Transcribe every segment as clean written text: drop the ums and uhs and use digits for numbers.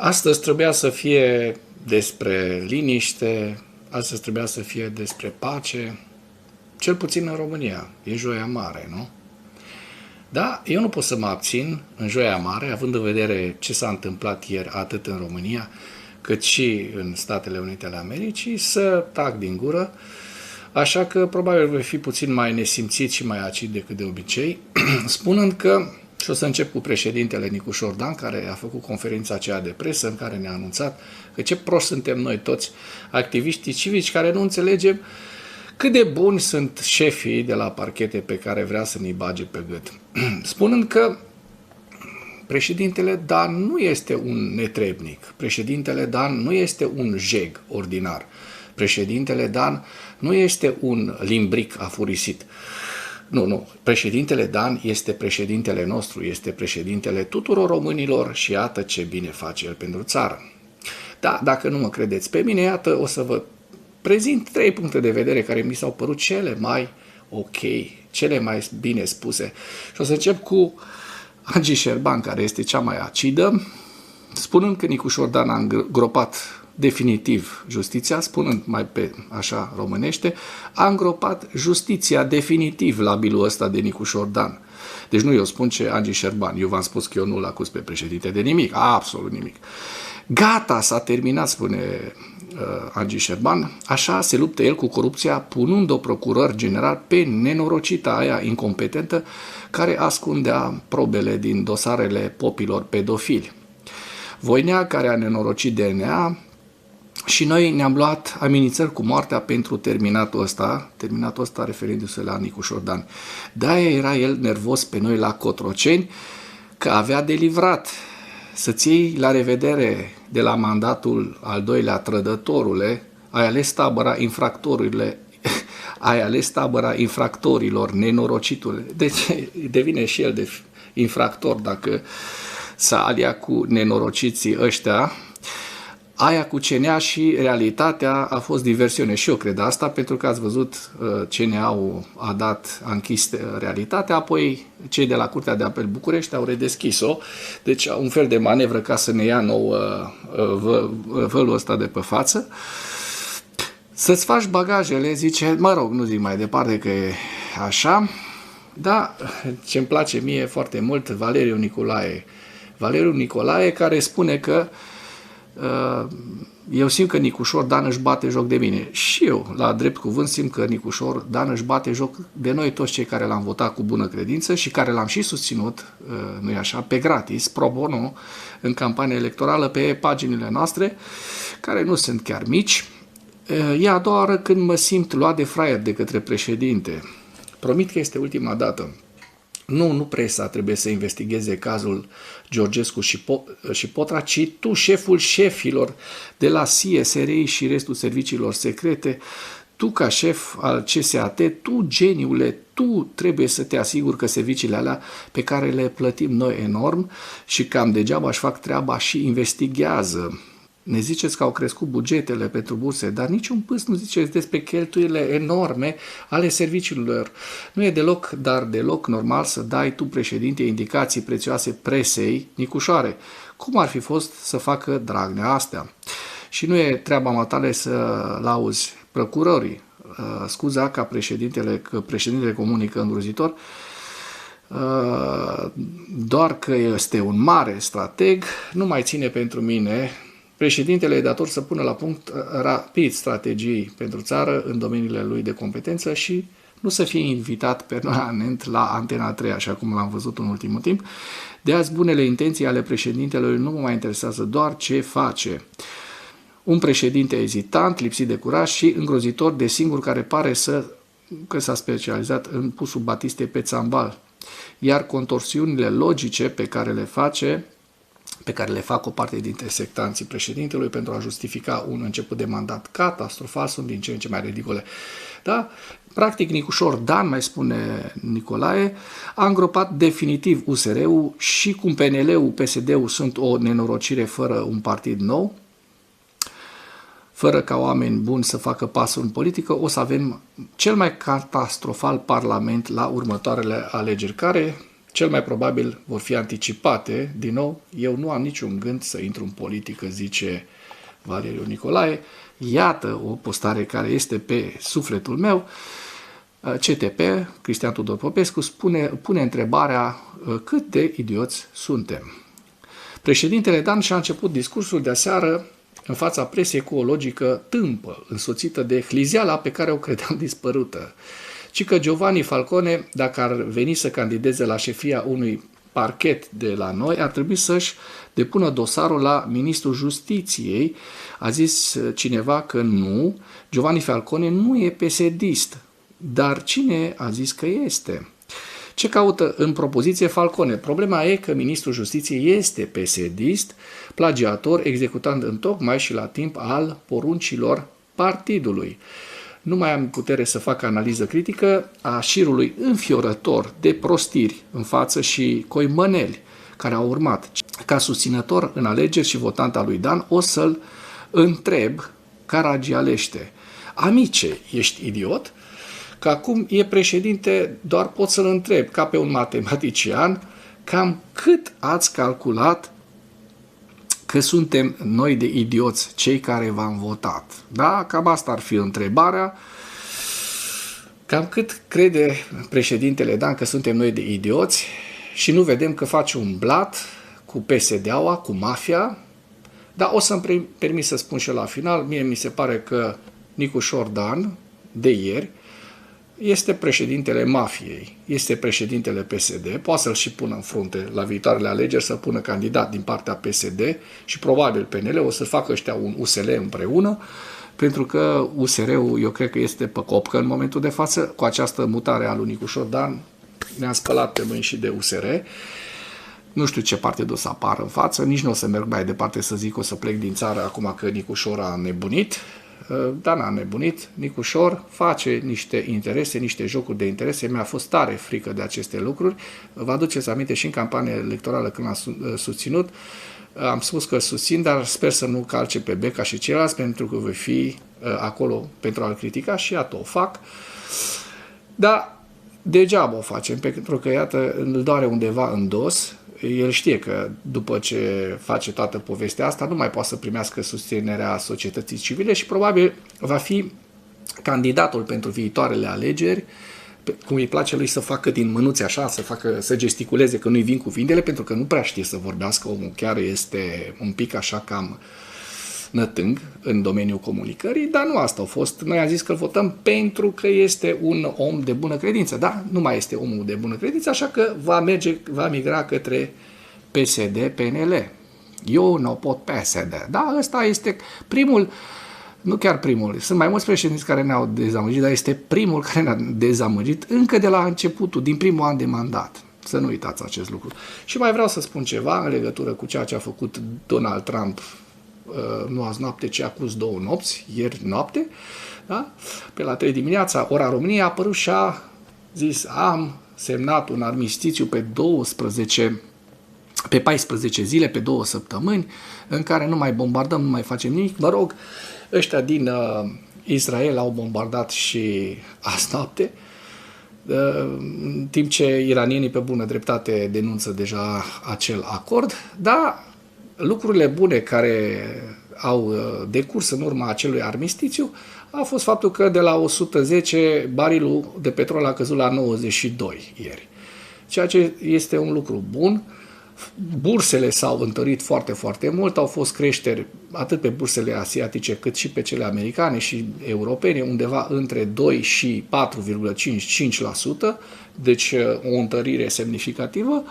Astăzi trebuia să fie despre liniște, astăzi trebuia să fie despre pace, cel puțin în România. E Joia Mare, nu? Da, eu nu pot să mă abțin în Joia Mare, având în vedere ce s-a întâmplat ieri atât în România, cât și în Statele Unite ale Americii, să tac din gură, așa că probabil voi fi puțin mai nesimțit și mai acid decât de obicei, spunând că, și o să încep cu președintele Nicușor Dan, care a făcut conferința aceea de presă în care ne-a anunțat că ce proști suntem noi toți, activiștii civici, care nu înțelegem cât de buni sunt șefii de la parchete pe care vrea să ne-i bage pe gât. Spunând că președintele Dan nu este un netrebnic, președintele Dan nu este un jeg ordinar, președintele Dan nu este un limbric afurisit. Nu. Președintele Dan este președintele nostru, este președintele tuturor românilor și iată ce bine face el pentru țară. Da, dacă nu mă credeți pe mine, iată, o să vă prezint 3 puncte de vedere care mi s-au părut cele mai ok, cele mai bine spuse. Și o să încep cu Angie Șerban, care este cea mai acidă, spunând că Nicușor Dan a îngropat definitiv justiția, spunând mai pe așa românește, a îngropat justiția definitiv la bilul ăsta de Nicușor Dan. Deci nu eu spun ce Angie Șerban, eu v-am spus că eu nu-l acuz pe președinte de nimic, absolut nimic. Gata, s-a terminat, spune Angie Șerban, așa se luptă el cu corupția, punând-o procuror general pe nenorocita aia incompetentă care ascundea probele din dosarele popilor pedofili. Voinea care a nenorocit DNA și noi ne-am luat amenințări cu moartea pentru terminatul ăsta referindu-se la Nicușor Dan. De-aia era el nervos pe noi la Cotroceni că avea de livrat să-ți iei la revedere de la mandatul al doilea trădătorule, ai ales tabăra infractorilor, nenorocitule. Deci devine și el de infractor dacă s-a aliat cu nenorociții ăștia. Aia cu CNA și realitatea a fost diversiune. Și eu cred asta, pentru că ați văzut CNA-ul a închis realitatea, apoi cei de la Curtea de Apel București au redeschis-o. Deci un fel de manevră ca să ne ia nouă vălul ăsta de pe față. Să-ți faci bagajele, zice, mă rog, nu zic mai departe că e așa, dar ce-mi place mie foarte mult, Valeriu Nicolae, care spune că eu simt că Nicușor Dan își bate joc de mine. Și eu, la drept cuvânt, simt că Nicușor Dan își bate joc de noi toți cei care l-am votat cu bună credință și care l-am și susținut, nu-i așa, pe gratis, pro bono, în campania electorală pe paginile noastre, care nu sunt chiar mici. E a doua oară când mă simt luat de fraier de către președinte. Promit că este ultima dată. Nu presa trebuie să investigheze cazul Georgescu și Potra, ci tu, șeful șefilor de la SIE, SRI și restul serviciilor secrete, tu ca șef al CSAT, tu, geniule, tu trebuie să te asiguri că serviciile alea pe care le plătim noi enorm și cam degeaba își fac treaba și investighează. Ne ziceți că au crescut bugetele pentru burse, dar niciun pâs nu ziceți despre cheltuielile enorme ale serviciilor. Nu e deloc normal să dai tu, președinte, indicații prețioase presei, Nicușoare. Cum ar fi fost să facă Dragnea astea? Și nu e treaba matale să lauzi procurorii. Scuza că președintele comunică îngrozitor, doar că este un mare strateg, nu mai ține pentru mine. Președintele e dator să pună la punct rapid strategii pentru țară în domeniile lui de competență și nu să fie invitat permanent la Antena 3, așa cum l-am văzut în ultimul timp. De azi, bunele intenții ale președintelui nu mă mai interesează, doar ce face. Un președinte ezitant, lipsit de curaj și îngrozitor de singur, care pare că s-a specializat în pusul Batistei pe țambal. Iar contorsiunile logice pe care le fac o parte dintre sectanții președintelui pentru a justifica un început de mandat catastrofal, sunt din ce în ce mai ridicole. Da? Practic, Nicușor Dan, mai spune Nicolae, a îngropat definitiv USR-ul și cum PNL-ul, PSD-ul sunt o nenorocire fără un partid nou, fără ca oameni buni să facă pasul în politică, o să avem cel mai catastrofal parlament la următoarele alegeri, care cel mai probabil vor fi anticipate. Din nou, eu nu am niciun gând să intru în politică, zice Valeriu Nicolae. Iată o postare care este pe sufletul meu. CTP, Cristian Tudor Popescu, pune întrebarea cât de idioți suntem. Președintele Dan și-a început discursul de aseară în fața presei cu o logică tâmpă, însoțită de hlizeala pe care o credeam dispărută. Ci că Giovanni Falcone, dacă ar veni să candideze la șefia unui parchet de la noi, ar trebui să-și depună dosarul la Ministrul Justiției. A zis cineva că nu, Giovanni Falcone nu e PSD-ist. Dar cine a zis că este? Ce caută în propoziție Falcone? Problema e că ministrul Justiției este PSD-ist, plagiator, executant întocmai și la timp al poruncilor partidului. Nu mai am putere să fac analiză critică a șirului înfiorător de prostiri în față și coimăneli care au urmat. Ca susținător în alegeri și votant al lui Dan, o să-l întreb Caragialește: amice, ești idiot? Că acum e președinte, doar pot să-l întreb, ca pe un matematician, cam cât ați calculat că suntem noi de idioți, cei care v-am votat. Da? Cam asta ar fi întrebarea. Cam cât crede președintele Dan că suntem noi de idioți și nu vedem că face un blat cu PSD-aua, cu mafia. Dar o să-mi permit să spun și la final, mie mi se pare că Nicușor Dan, de ieri, este președintele mafiei, este președintele PSD, poate să-l și pună în frunte la viitoarele alegeri, să pună candidat din partea PSD și probabil PNL o să facă ăștia un USL împreună, pentru că USR-ul eu cred că este pe copcă în momentul de față, cu această mutare a lui Nicușor Dan, ne-am spălat pe mâini și de USR. Nu știu ce partid o să apară în față, nici nu o să merg mai departe să zic o să plec din țară acum că Nicușor a nebunit. Dar n-a nebunit, Nicușor face niște interese, niște jocuri de interese, mi-a fost tare frică de aceste lucruri. Vă aduceți aminte și în campania electorală când am susținut, am spus că susțin, dar sper să nu calce pe bec ca și ceilalți, pentru că voi fi acolo pentru a-l critica și iată o fac. Dar degeaba o facem, pentru că iată îl doare undeva în dos. El știe că după ce face toată povestea asta nu mai poate să primească susținerea societății civile și probabil va fi candidatul pentru viitoarele alegeri, cum îi place lui să facă din mânuțe așa, să gesticuleze, că nu-i vin cuvintele, pentru că nu prea știe să vorbească, omul chiar este un pic așa cam nătâng în domeniul comunicării, dar nu asta a fost. Noi am zis că îl votăm pentru că este un om de bună credință, da? Nu mai este omul de bună credință, așa că va migra către PSD-PNL. Eu nu pot PSD. Da, ăsta este primul, nu chiar primul, sunt mai mulți președinți care ne-au dezamăgit, dar este primul care ne-a dezamăgit încă de la începutul, din primul an de mandat. Să nu uitați acest lucru. Și mai vreau să spun ceva în legătură cu ceea ce a făcut Donald Trump nu azi noapte, ci acum 2 nopți, ieri noapte, da? Pe la 3 dimineața, ora României, a apărut și a zis: am semnat un armistițiu pe 14 zile, pe 2 săptămâni, în care nu mai bombardăm, nu mai facem nimic. Mă rog, ăștia din Israel au bombardat și azi noapte, în timp ce iranienii pe bună dreptate denunță deja acel acord, dar lucrurile bune care au decurs în urma acelui armistițiu a fost faptul că de la 110 barilul de petrol a căzut la 92 ieri. Ceea ce este un lucru bun. Bursele s-au întărit foarte, foarte mult, au fost creșteri atât pe bursele asiatice cât și pe cele americane și europene, undeva între 2 și 4,5%, deci o întărire semnificativă.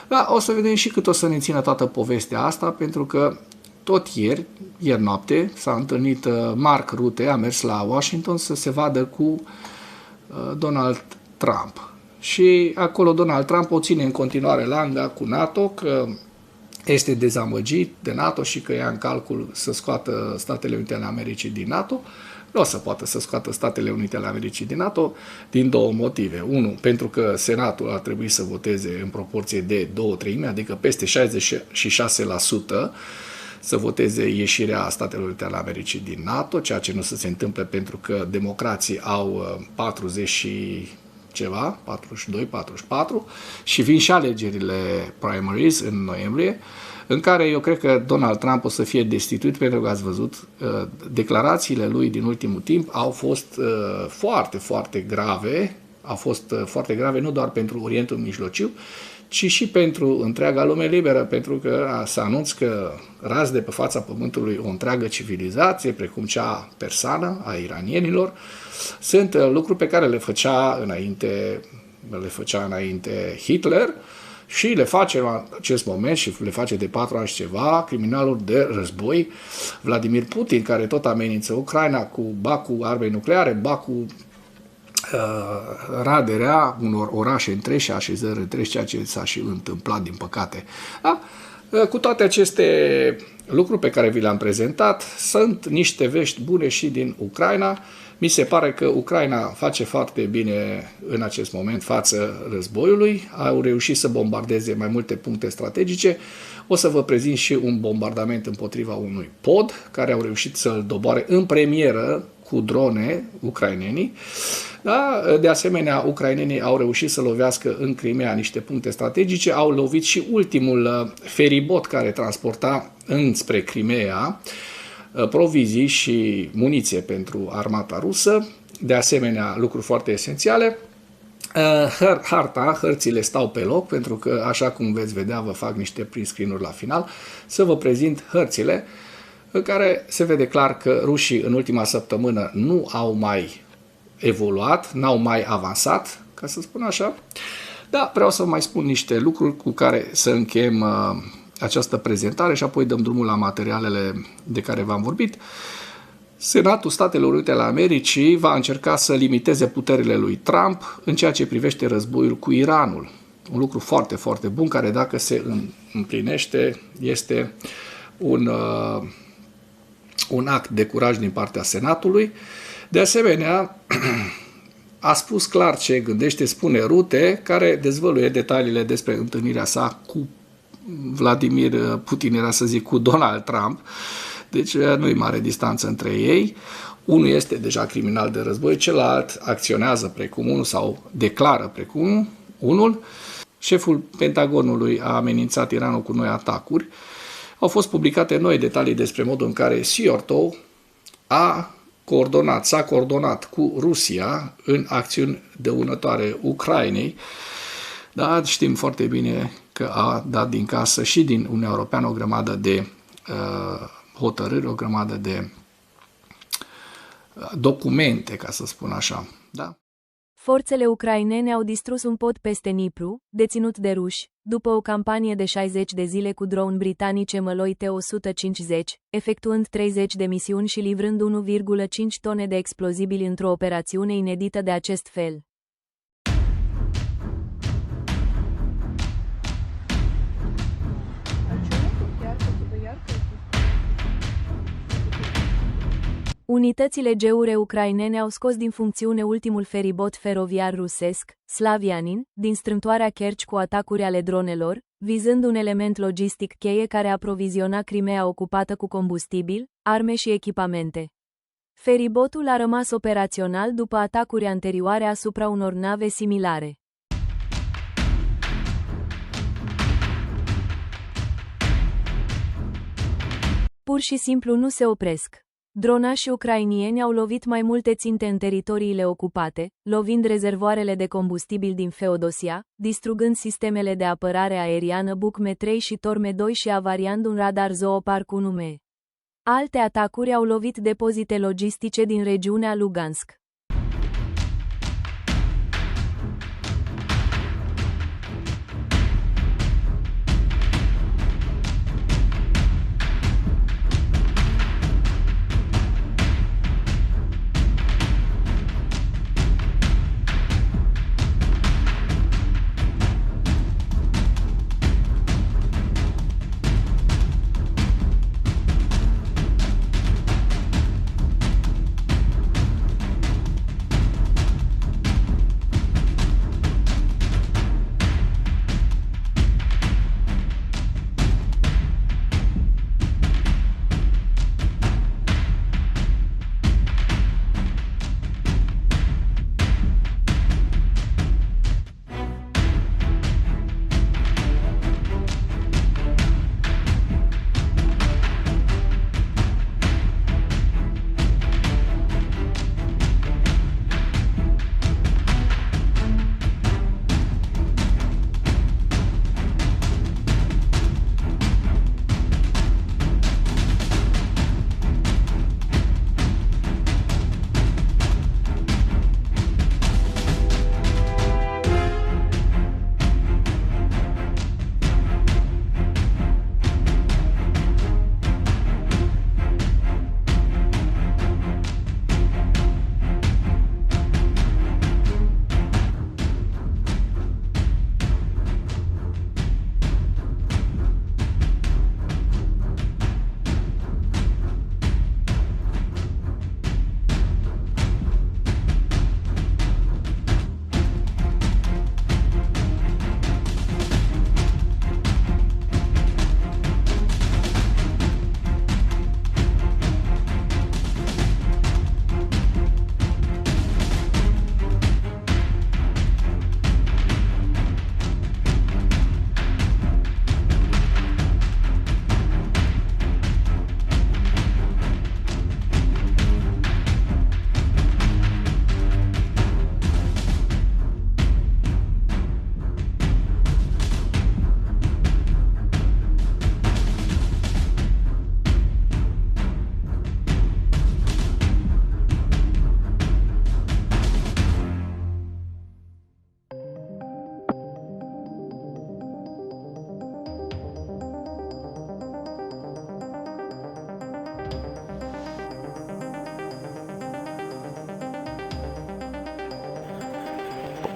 Da, o să vedem și cât o să ne țină toată povestea asta, pentru că tot ieri noapte, s-a întâlnit Mark Rutte, a mers la Washington să se vadă cu Donald Trump. Și acolo Donald Trump o ține în continuare langa cu NATO, că este dezamăgit de NATO și că ia în calcul să scoată Statele Unite ale Americii din NATO. Nu o să poată să scoată Statele Unite ale Americii din NATO din 2 motive. 1, pentru că Senatul ar trebui să voteze în proporție de 2/3, adică peste 66%, să voteze ieșirea Statelor Unite ale Americii din NATO, ceea ce nu se întâmplă pentru că democrații au 40 ceva, 42, 44, și vin și alegerile primaries în noiembrie, în care eu cred că Donald Trump o să fie destituit, pentru că ați văzut, declarațiile lui din ultimul timp au fost foarte, foarte grave, nu doar pentru Orientul Mijlociu, ci și pentru întreaga lume liberă, pentru că să anunț că ras de pe fața pământului o întreagă civilizație, precum cea persană a iranienilor, sunt lucruri pe care le făcea înainte Hitler și le face în acest moment și le face de 4 ani și ceva criminalul de război Vladimir Putin, care tot amenință Ucraina cu arme nucleare, cu raderea unor orașe întregi și așezări întregi, ceea ce s-a și întâmplat, din păcate. Da? Cu toate aceste lucruri pe care vi le-am prezentat, sunt niște vești bune și din Ucraina. Mi se pare că Ucraina face foarte bine în acest moment față războiului. Au reușit să bombardeze mai multe puncte strategice. O să vă prezint și un bombardament împotriva unui pod, care au reușit să-l doboare în premieră cu drone ucrainenii. Da? De asemenea, ucrainenii au reușit să lovească în Crimea niște puncte strategice, au lovit și ultimul feribot care transporta înspre Crimea provizii și muniție pentru armata rusă. De asemenea, lucruri foarte esențiale. Hărțile stau pe loc, pentru că, așa cum veți vedea, vă fac niște print screen-uri la final, să vă prezint hărțile, în care se vede clar că rușii în ultima săptămână nu au mai evoluat, n-au mai avansat, ca să spun așa. Da, vreau să mai spun niște lucruri cu care să încheiem această prezentare și apoi dăm drumul la materialele de care v-am vorbit. Senatul Statelor Unite ale Americii va încerca să limiteze puterile lui Trump în ceea ce privește războiul cu Iranul. Un lucru foarte, foarte bun, care dacă se împlinește este un act de curaj din partea Senatului. De asemenea, a spus clar ce gândește, spune Rute, care dezvăluie detaliile despre întâlnirea sa cu Vladimir Putin, era să zic, cu Donald Trump. Deci nu-i mare distanță între ei. Unul este deja criminal de război, celălalt acționează precum unul sau declară precum unul. Șeful Pentagonului a amenințat Iranul cu noi atacuri. Au fost publicate noi detalii despre modul în care Siorto s-a coordonat cu Rusia în acțiuni dăunătoare Ucrainei. Da, știm foarte bine că a dat din casă și din Uniunea Europeană o grămadă de hotărâri, o grămadă de documente, ca să spun așa. Da? Forțele ucrainene au distrus un pod peste Dnipru, deținut de ruși, după o campanie de 60 de zile cu drone britanice Măloi T-150, efectuând 30 de misiuni și livrând 1,5 tone de explozibili într-o operațiune inedită de acest fel. Unitățile GEUR ucrainene au scos din funcțiune ultimul feribot feroviar rusesc, Slavianin, din strâmtoarea Kerch cu atacuri ale dronelor, vizând un element logistic cheie care aproviziona Crimea ocupată cu combustibil, arme și echipamente. Feribotul a rămas operațional după atacuri anterioare asupra unor nave similare. Pur și simplu nu se opresc. Dronașii ucrainieni au lovit mai multe ținte în teritoriile ocupate, lovind rezervoarele de combustibil din Feodosia, distrugând sistemele de apărare aeriană Bucme 3 și Torme 2 și avariand un radar Zoopark 1M. Alte atacuri au lovit depozite logistice din regiunea Lugansk.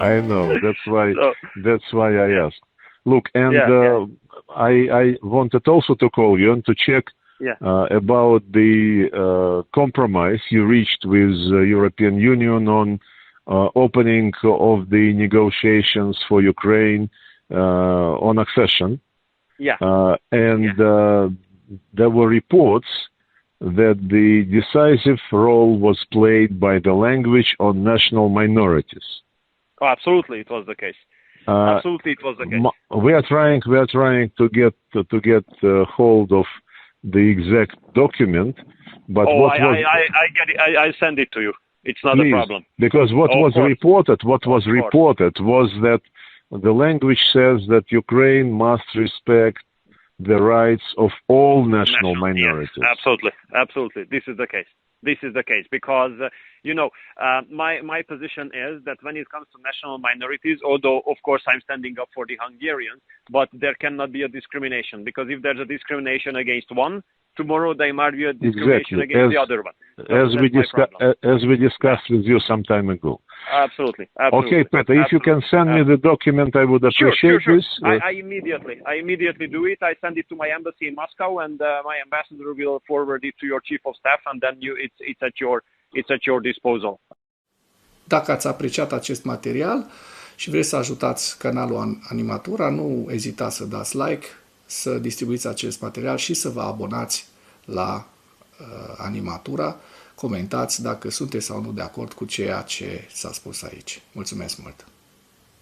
I know. So, That's why I asked. Look, and yeah. I wanted also to call you and to check Yeah. about the compromise you reached with European Union on opening of the negotiations for Ukraine on accession. Yeah. There were reports that the decisive role was played by the language on national minorities. Oh, absolutely, it was the case. Absolutely, it was the case. We are trying to get hold of the exact document, but I get it. I send it to you. It's not a problem. Because what was reported was that the language says that Ukraine must respect the rights of all national minorities. Yes, absolutely. This is the case because my position is that when it comes to national minorities, although of course I'm standing up for the Hungarians, but there cannot be a discrimination, because if there's a discrimination against one, tomorrow there might be a discrimination against the other one. As we discussed with you some time ago. Absolutely. Okay, Peter, if you can send me the document, I would appreciate this. I immediately do it. I send it to my embassy in Moscow, and my ambassador will forward it to your chief of staff, and then it's at your disposal. Dacă ați apreciat acest material și vreți să ajutați canalul Animatura, nu ezitați să dați like, să distribuiți acest material și să vă abonați la Animatura. Comentați dacă sunteți sau nu de acord cu ceea ce s-a spus aici. Mulțumesc mult!